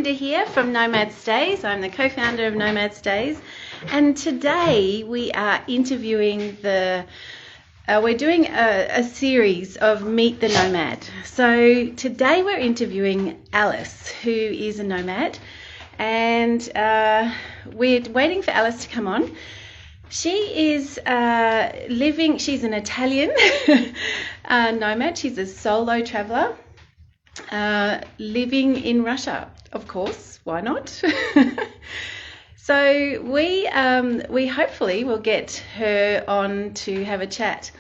Linda here from Nomad Stays. I'm the co-founder of Nomad Stays, and today we are interviewing we're doing a series of Meet the Nomad. So today we're interviewing Alice, who is a nomad, and we're waiting for Alice to come on. She is she's an Italian nomad. She's a solo traveller living in Russia, of course. Why not? So we hopefully will get her on to have a chat.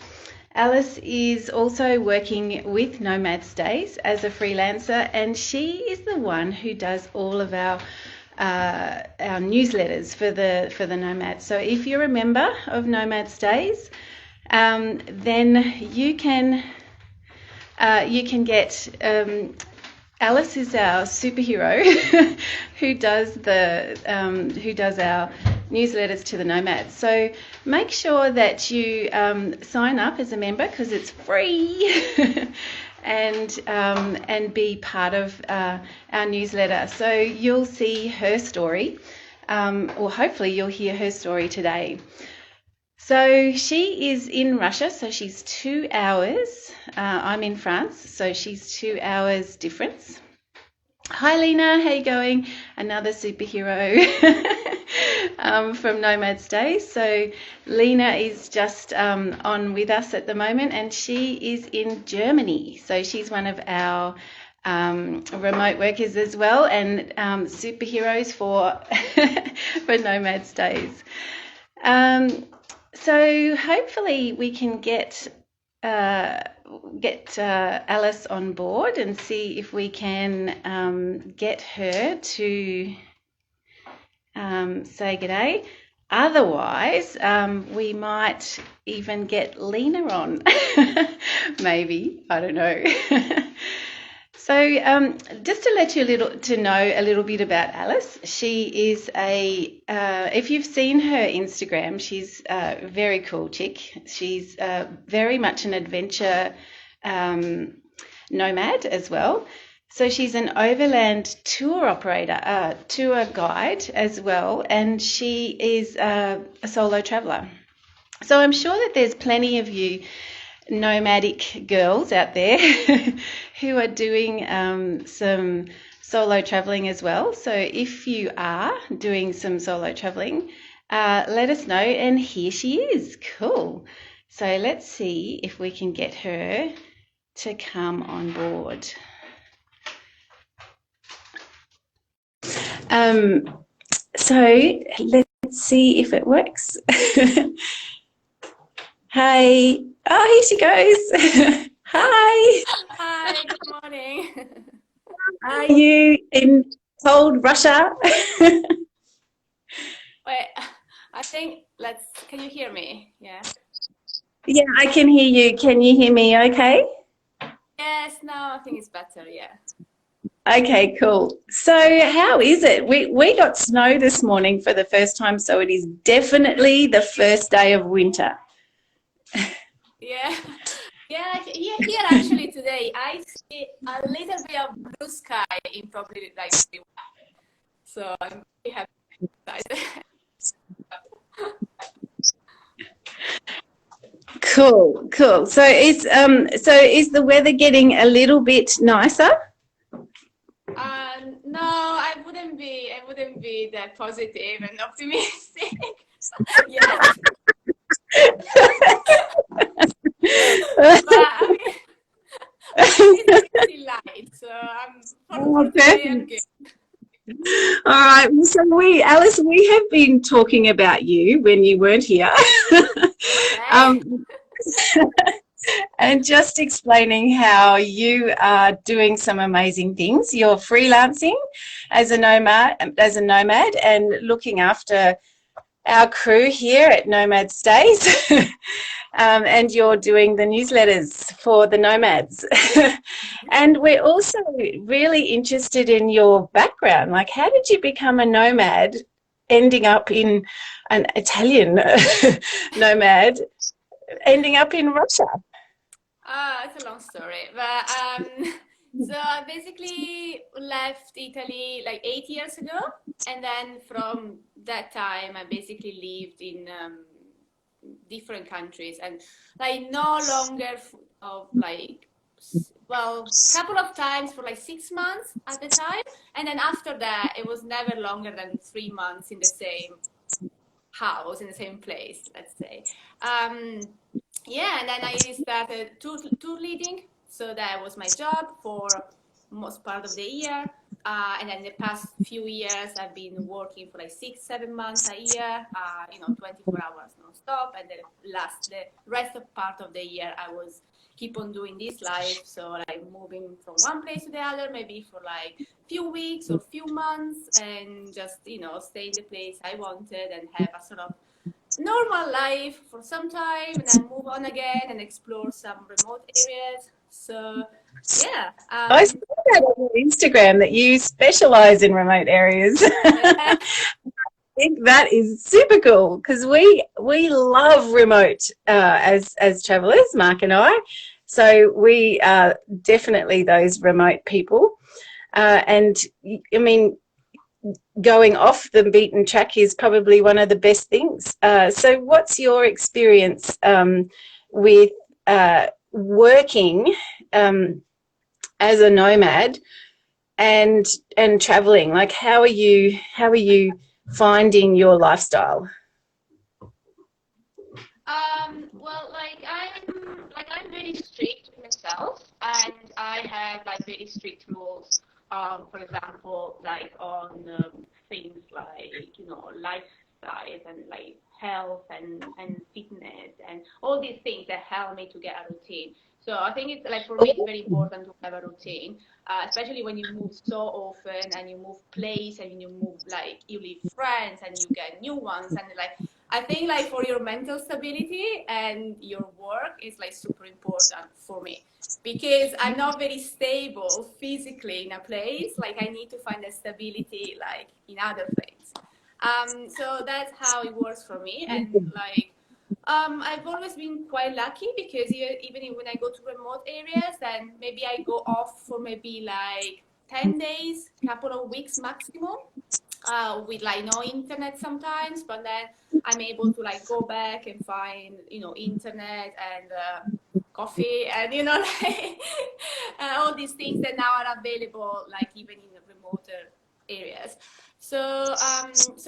Alice is also working with Nomad Stays as a freelancer, and she is the one who does all of our newsletters for the Nomad. So if you're a member of Nomad Stays, then you can get Alice is our superhero who does our newsletters to the Nomads. So make sure that you sign up as a member, because it's free, and be part of our newsletter. So you'll see her story, or hopefully you'll hear her story today. So she is in Russia, so she's 2 hours. I'm in France, so she's 2 hours difference. Hi Lena, how you going? Another superhero from Nomad Stays. So Lena is just on with us at the moment, and she is in Germany. So she's one of our remote workers as well, and superheroes for for Nomad Stays. So hopefully we can get Alice on board and see if we can get her to say g'day. Otherwise, we might even get Lena on. Maybe, I don't know. So just to let you know a little bit about Alice, she is if you've seen her Instagram, she's a very cool chick. She's very much an adventure nomad as well. So she's an overland tour operator, tour guide as well, and she is a solo traveller. So I'm sure that there's plenty of you nomadic girls out there who are doing some solo traveling as well. So if you are doing some solo traveling, let us know. And here she is. Cool. So let's see if we can get her to come on board. So let's see if it works. Hey. Oh, here she goes. Hi. Hi, good morning. Are you in cold Russia? Wait, I think can you hear me? Yeah. Yeah, I can hear you. Can you hear me okay? Yes, now I think it's better, yeah. Okay, cool. So how is it? We got snow this morning for the first time, so it is definitely the first day of winter. Yeah. Here actually today I see a little bit of blue sky in probably like 3 so I'm really happy. Cool. So is the weather getting a little bit nicer? No, I wouldn't be that positive and optimistic. Yeah. But I mean, it's pretty light, so for today I'm good. All right. So Alice, we have been talking about you when you weren't here. And just explaining how you are doing some amazing things. You're freelancing as a nomad, and looking after our crew here at Nomad Stays. And you're doing the newsletters for the Nomads. And we're also really interested in your background. Like, how did you become a nomad, ending up in an Italian nomad, ending up in Russia? It's a long story, but So I basically left Italy like 8 years ago, and then from that time I basically lived in different countries, and like no longer of like well, couple of times for like 6 months at the time, and then after that it was never longer than 3 months in the same house, in the same place, let's say. Um, yeah, and then I started tour leading. So that was my job for most part of the year. And then the past few years, I've been working for like 6, 7 months a year, 24 hours non-stop. And the rest of part of the year, I was keep on doing this life. So like moving from one place to the other, maybe for like few weeks or few months, and just, stay in the place I wanted and have a sort of normal life for some time, and then move on again and explore some remote areas. So yeah, I saw that on your Instagram that you specialize in remote areas. yeah, I think that is super cool because we love remote as travelers, Mark and I. So we are definitely those remote people. And I mean, going off the beaten track is probably one of the best things. So what's your experience with working as a nomad and traveling? Like, how are you finding your lifestyle? well, I'm really strict with myself, and I have like really strict rules. For example, like on things like lifestyle and like health and fitness and all these things that help me to get a routine. So I think it's like for me it's very important to have a routine, especially when you move so often and you move place and you move like you leave friends and you get new ones, and like I think like for your mental stability and your work is like super important for me, because I'm not very stable physically in a place. Like I need to find a stability like in other things. So that's how it works for me. And like I've always been quite lucky, because even when I go to remote areas, then maybe I go off for maybe like 10 days, couple of weeks maximum, with like no internet sometimes, but then I'm able to like go back and find, internet and coffee and, like, all these things that now are available, like even in the remoter areas. So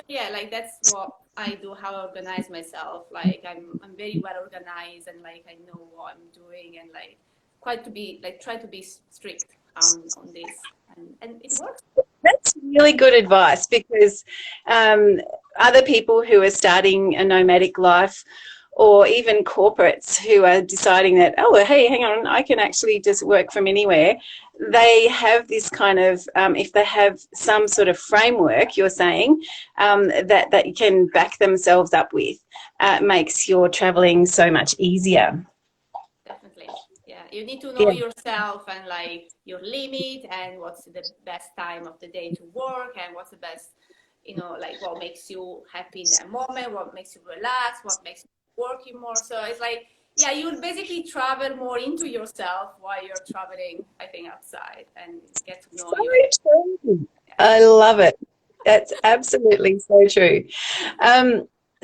yeah, like that's what I do, how I organize myself. Like I'm very well organized, and like I know what I'm doing, and like quite to be like try to be strict on this, and it works. That's really good advice because other people who are starting a nomadic life, or even corporates who are deciding that, oh, well, hey, hang on, I can actually just work from anywhere. They have this kind of, if they have some sort of framework, you're saying, that you can back themselves up with, makes your traveling so much easier. Definitely. Yeah. You need to know Yeah. yourself and like your limit, and what's the best time of the day to work, and what's the best, like what makes you happy in that moment, what makes you relax, what makes you working more. So it's like, yeah, you'll basically travel more into yourself while you're traveling, I think, outside, and get to know So you. true. Yeah. I love it. That's absolutely so true.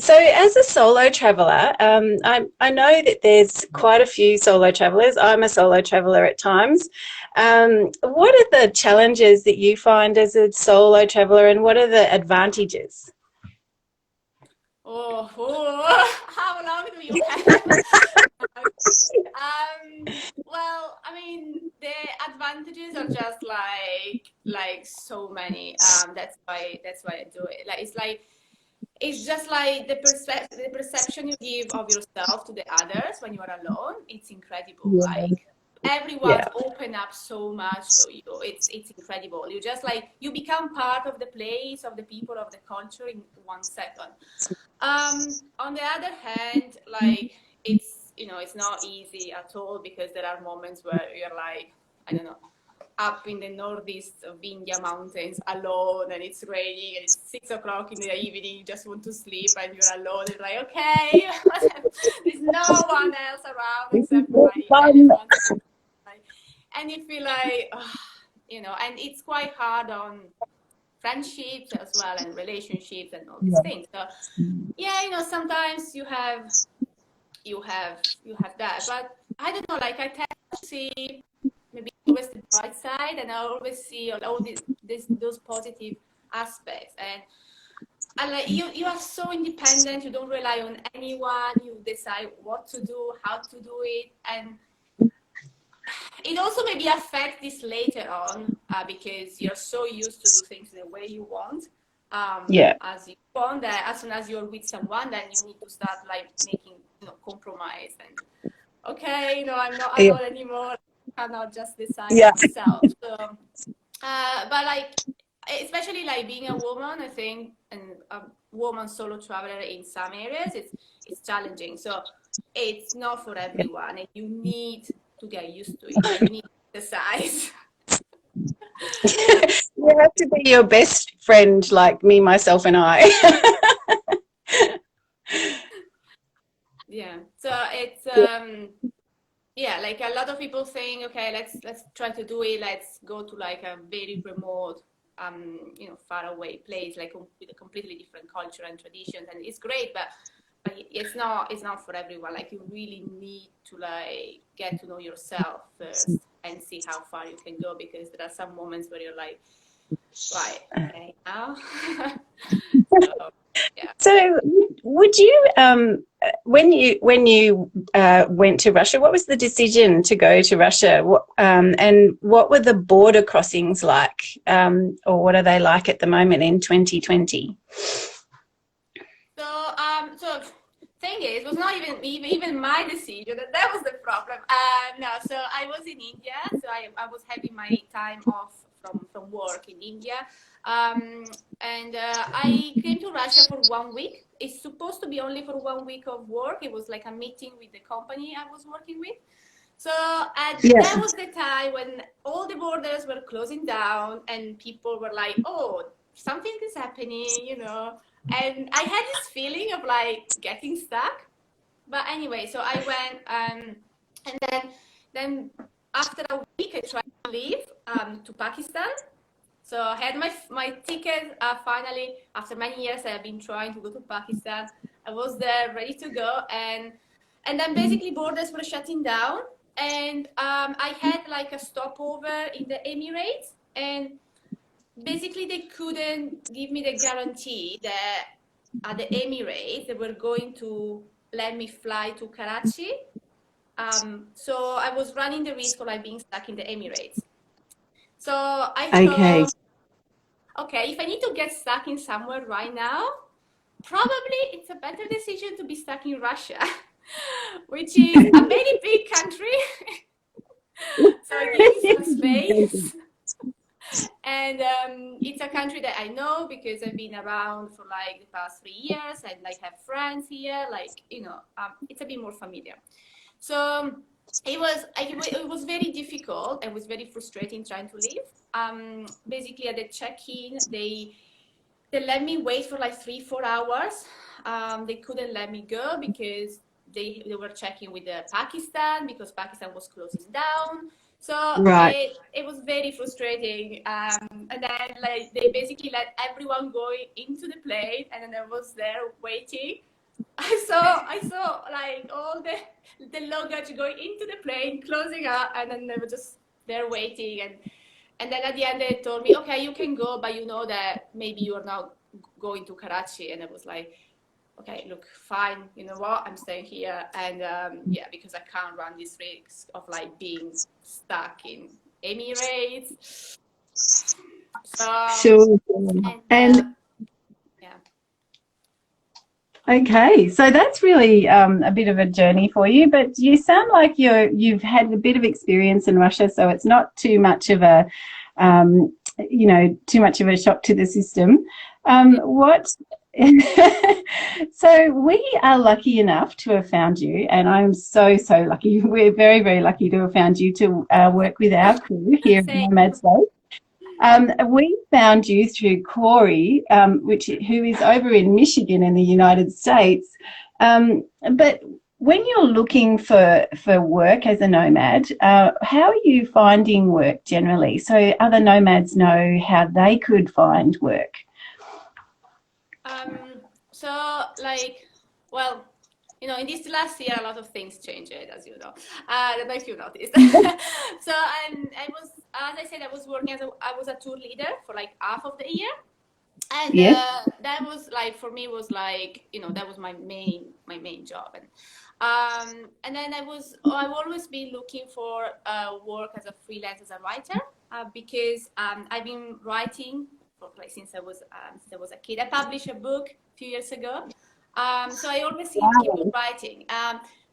So, as a solo traveler, I know that there's quite a few solo travelers. I'm a solo traveler at times. What are the challenges that you find as a solo traveler, and what are the advantages? How long do you have? Well, I mean, the advantages are just like so many. That's why I do it. Like it's just like the perception you give of yourself to the others when you are alone. It's incredible. Yeah. Like everyone's Yeah. open up so much to you. It's incredible. You just like you become part of the place, of the people, of the culture in 1 second. On the other hand, like it's not easy at all, because there are moments where you're like, I don't know, up in the northeast of India mountains alone, and it's raining and it's 6 o'clock in the evening, you just want to sleep and you're alone. It's like, okay, there's no one else around except for my Fun. elephant. Like, and you feel like, oh, you know, and it's quite hard on friendships as well and relationships and all these things. So yeah, you know, sometimes you have that, but I don't know, like I tend to see maybe always the bright side, and I always see all those positive aspects. And like you are so independent, you don't rely on anyone, you decide what to do, how to do it, and it also maybe affects this later on because you're so used to do things the way you want. As you want that, as soon as you're with someone, then you need to start like making, you know, compromise and okay, you know, I'm not alone anymore. I cannot just decide myself. So, but like, especially like being a woman, I think, and a woman solo traveler in some areas, it's challenging. So it's not for everyone, and you need to get used to it. And you need to exercise. You have to be your best friend, like me, myself, and I. Yeah. So it's yeah, like a lot of people saying, okay, let's try to do it. Let's go to like a very remote, you know, far away place, like with a completely different culture and traditions, and it's great, but it's not for everyone. Like you really need to like get to know yourself first and see how far you can go, because there are some moments where you're like, right, okay, now. So, yeah. So, would you, when you went to Russia, what was the decision to go to Russia? And what were the border crossings like, or what are they like at the moment in 2020? So thing is, it was not even my decision. That was the problem. No, so I was in India, so I was having my time off from work in India, and I came to Russia for 1 week. It's supposed to be only for 1 week of work. It was like a meeting with the company I was working with. So that was the time when all the borders were closing down and people were like, oh, something is happening, you know. And I had this feeling of like getting stuck. But anyway, so I went and then after a week I tried to leave to Pakistan. So I had my ticket finally. After many years I have been trying to go to Pakistan. I was there ready to go, and then basically borders were shutting down, and I had like a stopover in the Emirates, and basically they couldn't give me the guarantee that at the Emirates they were going to let me fly to Karachi. So I was running the risk of like being stuck in the Emirates. So I thought, okay, if I need to get stuck in somewhere right now, probably it's a better decision to be stuck in Russia, which is a very big country. So it gives me some space. And it's a country that I know because I've been around for like the past 3 years and like have friends here, like, you know, it's a bit more familiar. So it was very difficult and was very frustrating trying to leave. Basically at the check-in, they let me wait for like 3-4 hours. They couldn't let me go because they were checking with Pakistan because Pakistan was closing down. So it was very frustrating. And then like they basically let everyone go into the plane, and then I was there waiting. I saw like all the luggage going into the plane, closing up, and then they were just there waiting. And then at the end they told me, okay, you can go, but you know that maybe you are not going to Karachi. And I was like, okay, look, fine, you know what, I'm staying here. And yeah, because I can't run this risk of like being stuck in Emirates. So, sure. And yeah. Okay, so that's really a bit of a journey for you, but you sound like you've had a bit of experience in Russia, so it's not too much of a, too much of a shock to the system. So we are lucky enough to have found you, and I'm so lucky. We're very, very lucky to have found you to work with our crew here at Nomad Space. We found you through Corey, who is over in Michigan in the United States. But when you're looking for work as a nomad, how are you finding work generally? So other nomads know how they could find work. So like, well, in this last year, a lot of things changed, as you know. I don't know if you noticed. So I was, as I said, I was working I was a tour leader for like half of the year. And Yes. that was like, for me, was like, that was my main job. And then I've always been looking for work as a freelance, as a writer, because I've been writing for, like, since I was a kid. I published a book a few years ago. So I always keep on writing.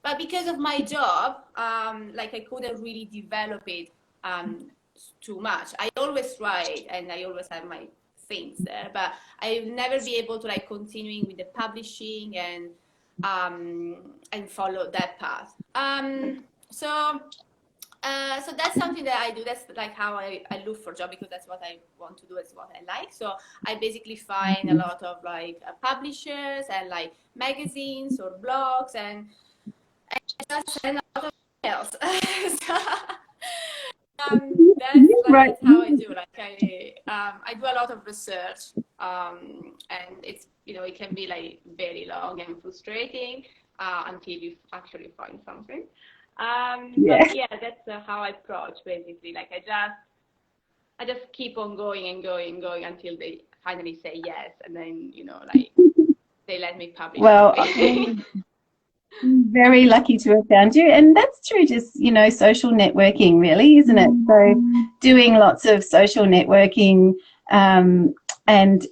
But because of my job, like, I couldn't really develop it too much. I always write and I always have my things there, but I'll never be able to, like, continuing with the publishing and follow that path. So that's something that I do. That's like how I look for a job, because that's what I want to do. It's what I like. So I basically find a lot of, like, publishers and, like, magazines or blogs, and just send a lot of emails. So, that's how I do. Like, I do a lot of research, and it's, it can be, like, very long and frustrating until you actually find something. But yeah, that's how I approach, basically. Like, I just keep on going and going and going until they finally say yes, and then, like, they let me publish. Well, I'm very lucky to have found you, and that's through just, social networking, really, isn't it? So doing lots of social networking, and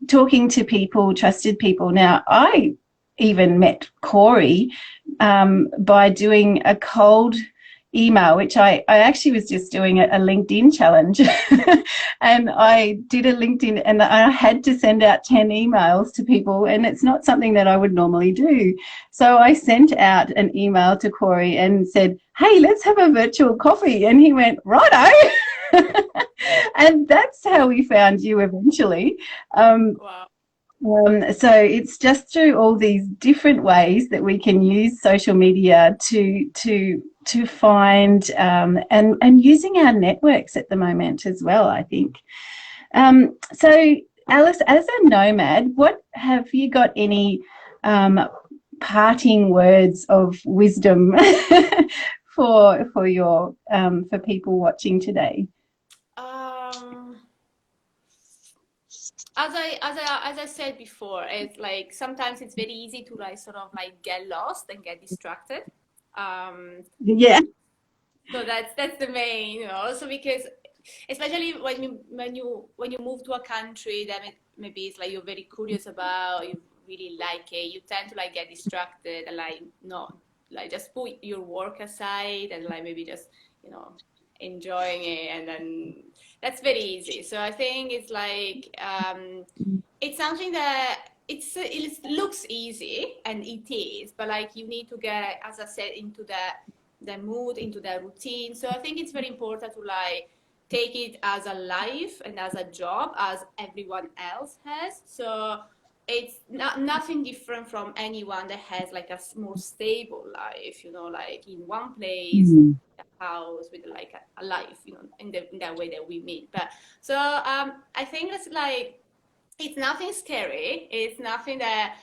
talking to people, trusted people. Now, I even met Corey by doing a cold email, which I actually was just doing a LinkedIn challenge. And I did a LinkedIn, and I had to send out 10 emails to people, and it's not something that I would normally do. So I sent out an email to Corey and said, hey, let's have a virtual coffee. And he went, righto. And that's how we found you eventually. Wow. So it's just through all these different ways that we can use social media to find, and using our networks at the moment as well, I think. So Alice, as a nomad, what have you got any parting words of wisdom for your for people watching today? As I said before, it's like sometimes it's very easy to, like, sort of, like, get lost and get distracted. Yeah. So that's the main, also because, especially when you move to a country that maybe it's like you're very curious about, you really like it, you tend to, like, get distracted and, like, not, like, just put your work aside and, like, maybe just, enjoying it, and then that's very easy. So I think it's like, it's something that it looks easy, and it is, but, like, you need to get, as I said, into the mood, into the routine. So I think it's very important to, like, take it as a life and as a job as everyone else has. So it's nothing different from anyone that has, like, a more stable life, like, in one place, a house with, like, a life, in that way that we meet. But so I think it's like, it's nothing scary. It's nothing that,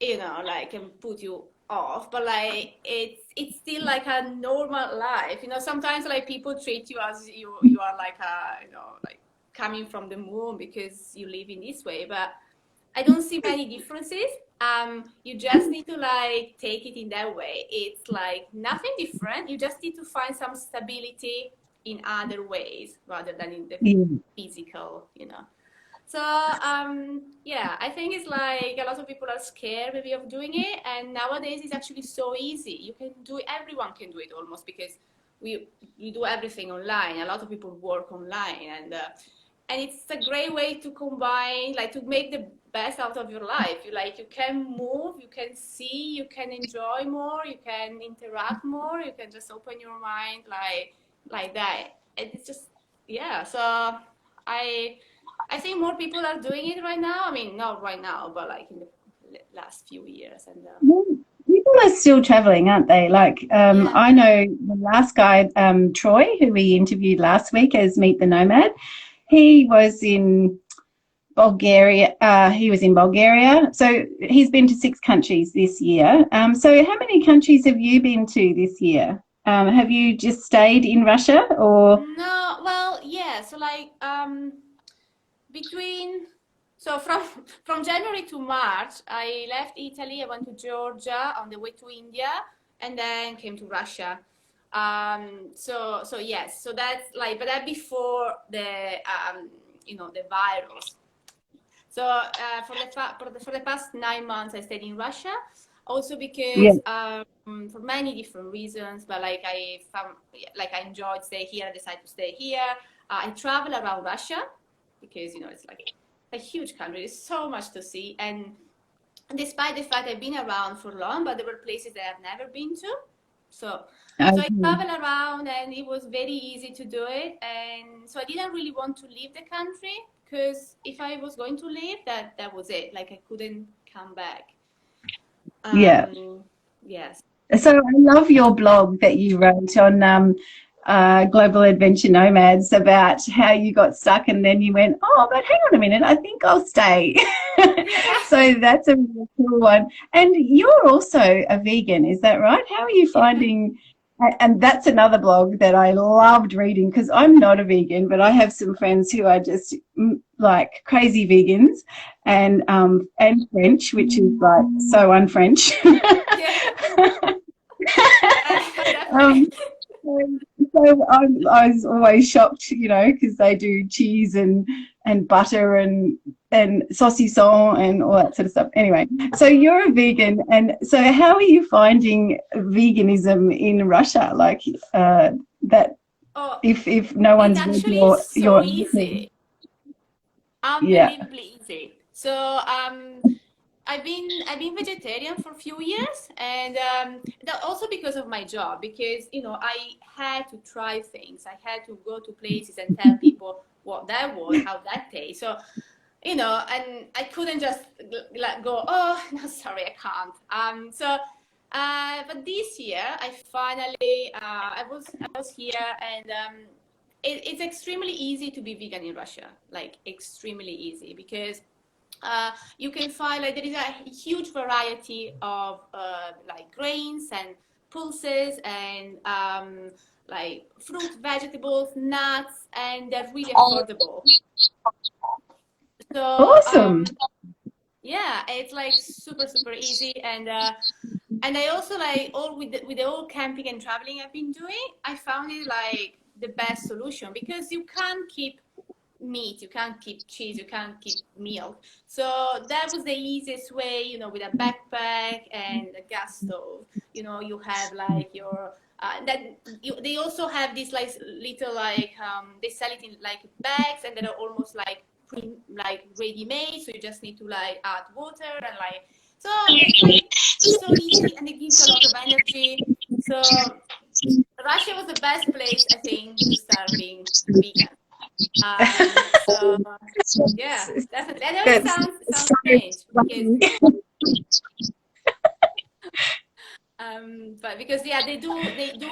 like, can put you off, but, like, it's still like a normal life. Sometimes, like, people treat you as you are like like coming from the moon because you live in this way, but I don't see many differences. You just need to, like, take it in that way. It's like nothing different. You just need to find some stability in other ways rather than in the physical, So yeah, I think it's like a lot of people are scared maybe of doing it, and nowadays it's actually so easy. You can do it, everyone can do it almost, because we do everything online. A lot of people work online, and it's a great way to combine, like, to make the best out of your life. You can move, you can see, you can enjoy more, you can interact more, you can just open your mind like that. And it's just, yeah. So I think more people are doing it right now. I mean, not right now, but, like, in the last few years. And People people are still traveling, aren't they? Like, Yeah. I know the last guy, Troy, who we interviewed last week as Meet the Nomad, he was in Bulgaria. So he's been to 6 countries this year. So how many countries have you been to this year? Have you just stayed in Russia or? No, well, yeah. So like between so from January to March, I left Italy. I went to Georgia on the way to India, and then came to Russia. So yes, so that's like, but that before the the virus. So for the past 9 months, I stayed in Russia, also Yeah. because for many different reasons. But like I found, like I enjoyed stay here. I decided to stay here. I travel around Russia because it's like a huge country. There's so much to see, and despite the fact I've been around for long, but there were places that I've never been to. So I travel around, and it was very easy to do it. And so I didn't really want to leave the country, because if I was going to leave, that was it. Like I couldn't come back. Yeah. Yes. So I love your blog that you wrote on Global Adventure Nomads about how you got stuck and then you went, oh, but hang on a minute, I think I'll stay. So that's a really cool one. And you're also a vegan, is that right? How are you finding? And that's another blog that I loved reading, because I'm not a vegan, but I have some friends who are just like crazy vegans, and French, which is like so un-French. So I was always shocked, because they do cheese and butter and saucisson and all that sort of stuff. Anyway, so you're a vegan, and so how are you finding veganism in Russia? Like that, if no one's it's actually so easy, unbelievably easy. So I've been vegetarian for a few years, and that also because of my job, because I had to try things. I had to go to places and tell people what that was, how that tastes. So and I couldn't just go, oh no, sorry, I can't. But this year I finally I was here, and it's extremely easy to be vegan in Russia, like extremely easy, because you can find, like, there is a huge variety of like grains and pulses and like fruit, vegetables, nuts, and they're really affordable. So awesome. Yeah, it's like super easy, and I also like with the whole camping and traveling I've been doing, I found it like the best solution, because you can't keep meat, you can't keep cheese, you can't keep milk. So that was the easiest way, with a backpack and a gas stove. You have like your they also have these like little like they sell it in like bags, and they're almost like ready-made, so you just need to like add water, and like, so it's like so easy, and it gives a lot of energy. So Russia was the best place, I think, to start being vegan. So yeah, definitely. I know it sounds strange, but because they do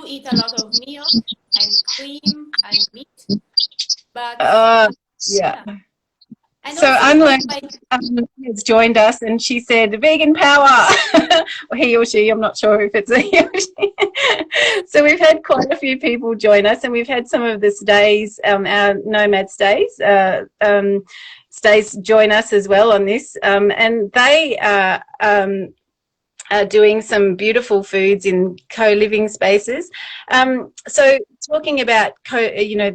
eat a lot of milk and cream and meat, but yeah. And so Unlearned has joined us, and she said vegan power. Or he or she, I'm not sure if it's a he or she. So we've had quite a few people join us, and we've had some of the stays, our Nomad stays join us as well on this, and they are doing some beautiful foods in co-living spaces. So talking about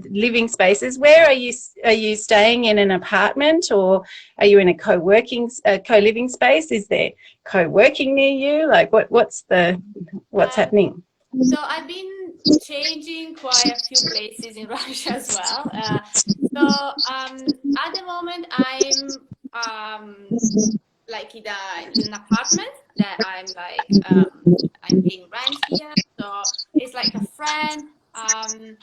living spaces, where are you staying in an apartment, or are you in a co-living space? Is there co-working near you? Like what's happening? So I've been changing quite a few places in Russia as well. So at the moment I'm like in an apartment that I'm paying rent here. So it's like a friend. I'm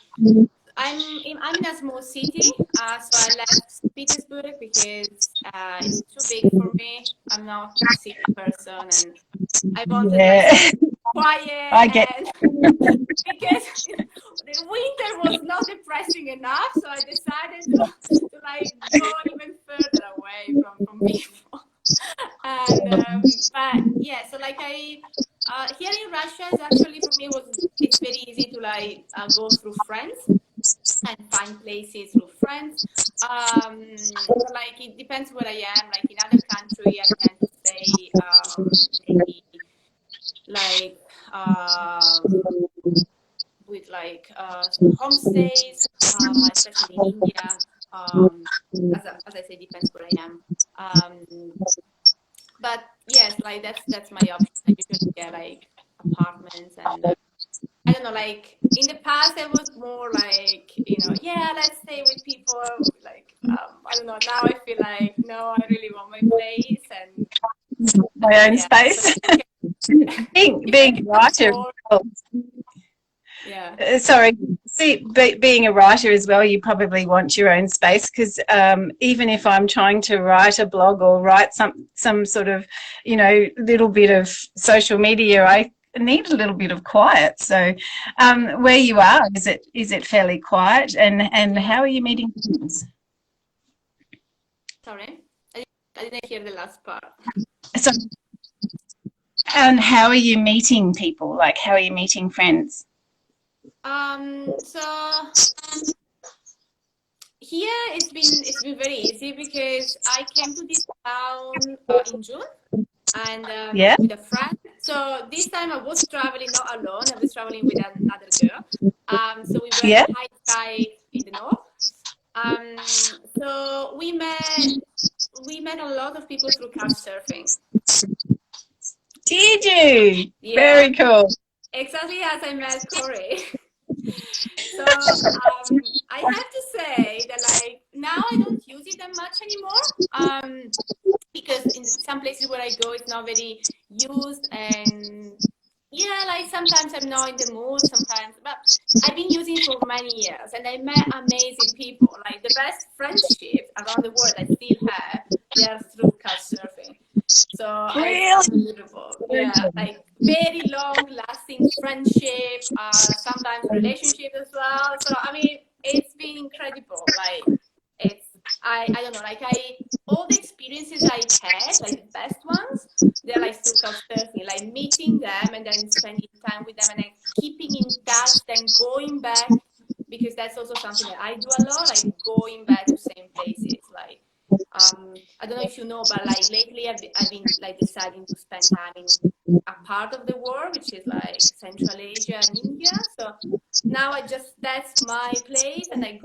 in a small city, so I left Petersburg because it's too big for me. I'm not a city person, and I wanted like Yeah. quiet, I get and because the winter was not depressing enough, so I decided to like go even further away from people. And but yeah, so like here in Russia is actually for me it's very easy to like go through friends and find places through friends. So like it depends where I am. Like in other country, I tend to stay maybe like with like homestays, especially in India. As I say, depends where I am. But yes, like that's my option. I usually get like apartments, and I don't know, like in the past I was more like, yeah, let's stay with people. Like I don't know. Now I feel like no, I really want my place, and my own yeah, space. Being a writer. Yeah. Sorry. See, being a writer as well, you probably want your own space, because even if I'm trying to write a blog or write some sort of, little bit of social media, I need a little bit of quiet. So where you are, is it fairly quiet? And how are you meeting friends? Sorry, I didn't hear the last part. So, and how are you meeting people? Like, how are you meeting friends? So here it's been very easy because I came to this town in June, and with a friend. So this time I was traveling not alone. I was traveling with another girl. So we went hike in the north. So we met a lot of people through couch surfing. Did you? Yeah. Very cool. Exactly as I met Corey. So I have to say that like now I don't use it that much anymore, because in some places where I go it's not very used, and yeah, like sometimes I'm not in the mood sometimes, but I've been using it for many years, and I met amazing people. Like the best friendships around the world I still have, they are through couch surfing. So really? It's unbelievable. Yeah, like very long lasting friendship, sometimes relationship as well. So I mean, it's been incredible. Like I don't know, like all the experiences I had, like the best ones, they're like through couch surfing, like meeting them and then spending time with them and then keeping in touch, then going back, because that's also something that I do a lot, like going back to same places. Like I don't know if you know, but like lately I've been like deciding to spend time in a part of the world, which is like Central Asia and India. So now that's my place, and I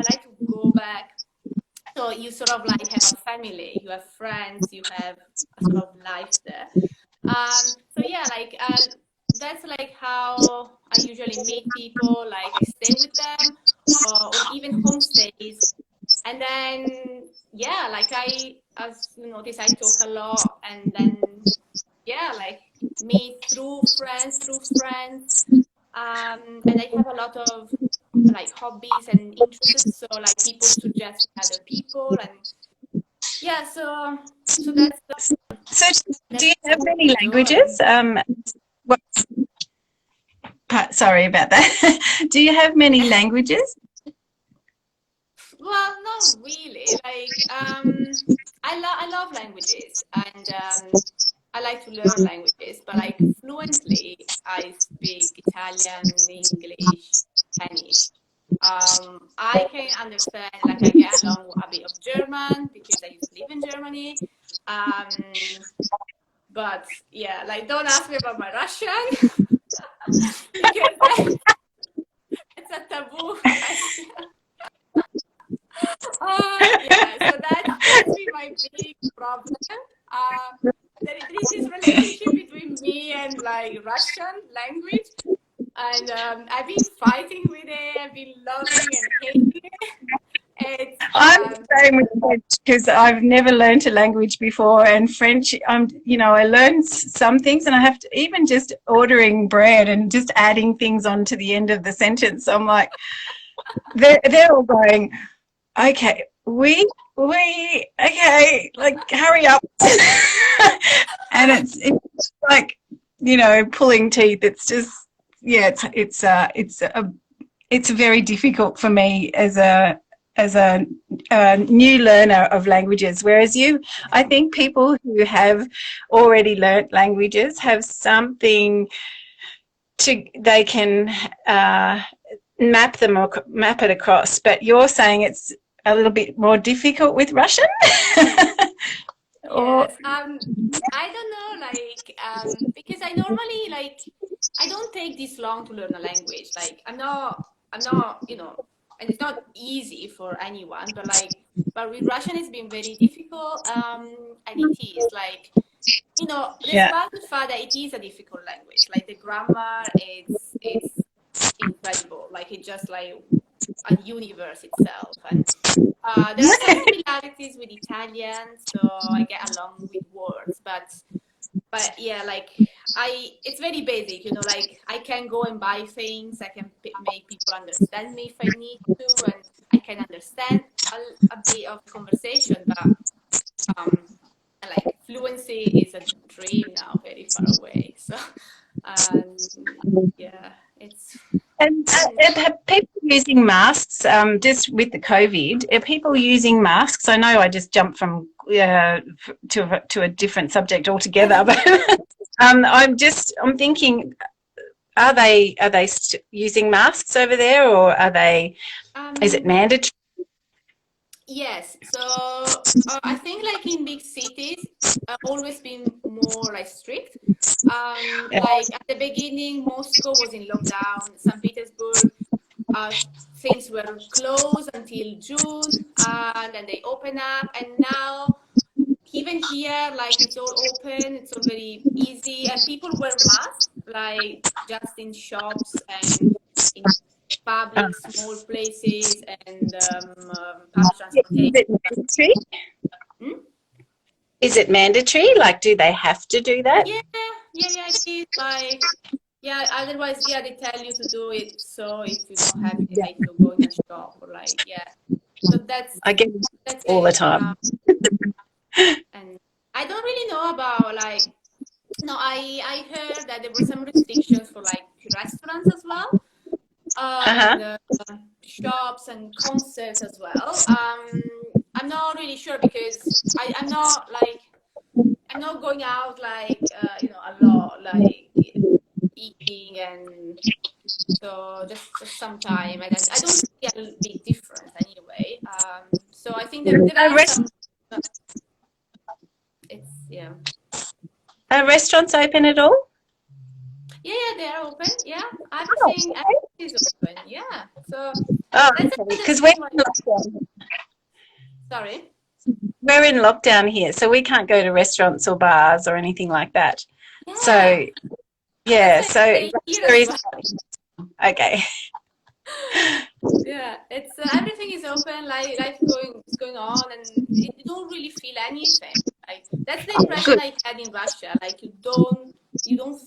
like to go back. So you sort of like have a family, you have friends, you have a sort of life there. So yeah, like that's like how I usually meet people. Like I stay with them, or even homestays. And then yeah, like as you notice, I talk a lot, and then yeah, like meet through friends. And I have a lot of like hobbies and interests, so like people suggest other people, and yeah, so that's do you have many languages? Sorry about that. Do you have many languages? Well, not really. Like I love languages, and I like to learn languages, but like fluently I speak Italian, English, Spanish. I can understand, like I get along a bit of German because I used to live in Germany. But yeah, like don't ask me about my Russian because it's a taboo. Yeah, so that's been my big problem. There is this relationship between me and like Russian language, and I've been fighting with it. I've been loving and hating it. I'm the same with French, because I've never learned a language before, and French, I learned some things, and I have to, even just ordering bread and just adding things onto the end of the sentence, I'm like, they're all going, okay, okay, like hurry up. And it's like, you know, pulling teeth. It's just, yeah, it's very difficult for me as a new learner of languages. Whereas I think people who have already learnt languages have something they can map it across. But you're saying it's a little bit more difficult with Russian? Yes, I don't know, like, because I normally, like, I don't take this long to learn a language. Like, I'm not, you know, and it's not easy for anyone, but like, but with Russian, it's been very difficult, and it is, like, you know, Yeah. despite the fact that it is a difficult language, like the grammar, it's incredible. Like, it's just like a universe itself, and there are some similarities with Italian, so I get along with words, but yeah, like it's very basic, you know, like I can go and buy things, I can make people understand me if I need to, and I can understand a bit of conversation, but like fluency is a dream now, very far away. So, yeah, it's. And have people using masks, just with the COVID, are people using masks? I know I just jumped from to a different subject altogether, but I'm thinking, are they using masks over there, or is it mandatory? Yes, so I think like in big cities, I've always been more like strict. Like at the beginning, Moscow was in lockdown, St. Petersburg, things were closed until June, and then they open up, and now even here, like it's all open, it's all very easy, and people wear masks, like just in shops and in public small places and public transportation. Is it mandatory? Hmm? Is it mandatory? Like, do they have to do that? Yeah, it is like, yeah, otherwise, yeah, they tell you to do it. So if you don't have it, like you go in a shop or like, yeah. So I get that's all the it. time. And I don't really know about like, no, I heard that there were some restrictions for like restaurants as well. And shops and concerts as well. I'm not really sure because I'm not going out like you know, a lot, like eating, and so just some time, and I don't see a big difference anyway. So I think that there are some. It's yeah. Are restaurants open at all? Yeah, they're open. Yeah, everything is open. Yeah, so because we're in lockdown. Sorry. We're in lockdown here, so we can't go to restaurants or bars or anything like that. Yeah. So yeah, so there is okay. Yeah, it's everything is open, like life going on, and you don't really feel anything. Like that's the impression I had in Russia. Like you don't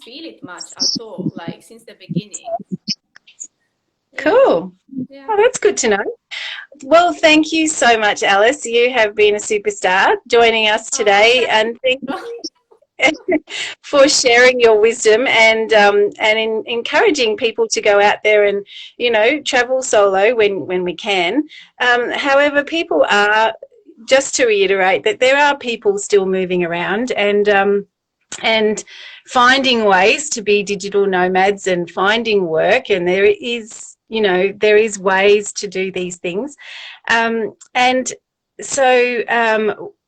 feel it much at all, like since the beginning. Cool. Yeah. Oh, that's good to know. Well, thank you so much, Alice. You have been a superstar joining us today, and thank you for sharing your wisdom and encouraging people to go out there and, you know, travel solo when we can. However, people are, just to reiterate, that there are people still moving around and finding ways to be digital nomads and finding work, and there is, you know, there is ways to do these things. And so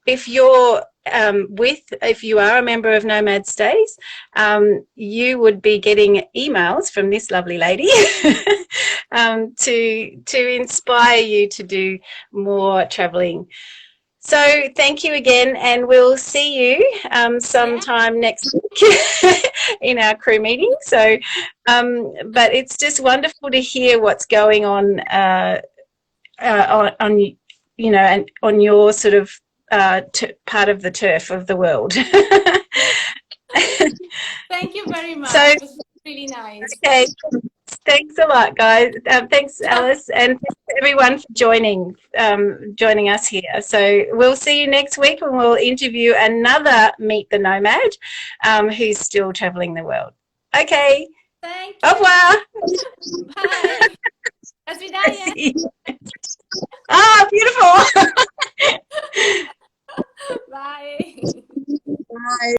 if you're if you are a member of Nomad Stays, you would be getting emails from this lovely lady to inspire you to do more traveling. So thank you again, and we'll see you sometime next week in our crew meeting. So, but it's just wonderful to hear what's going on you know, and on your sort of part of the turf of the world. Thank you very much. So, it was really nice. Okay. Thanks a lot, guys. Thanks, Alice, and thanks to everyone for joining us here. So we'll see you next week when we'll interview another Meet the Nomad who's still traveling the world. Okay. Thank Au you. revoir. Bye. До свидания. Ah, beautiful. Bye. Bye.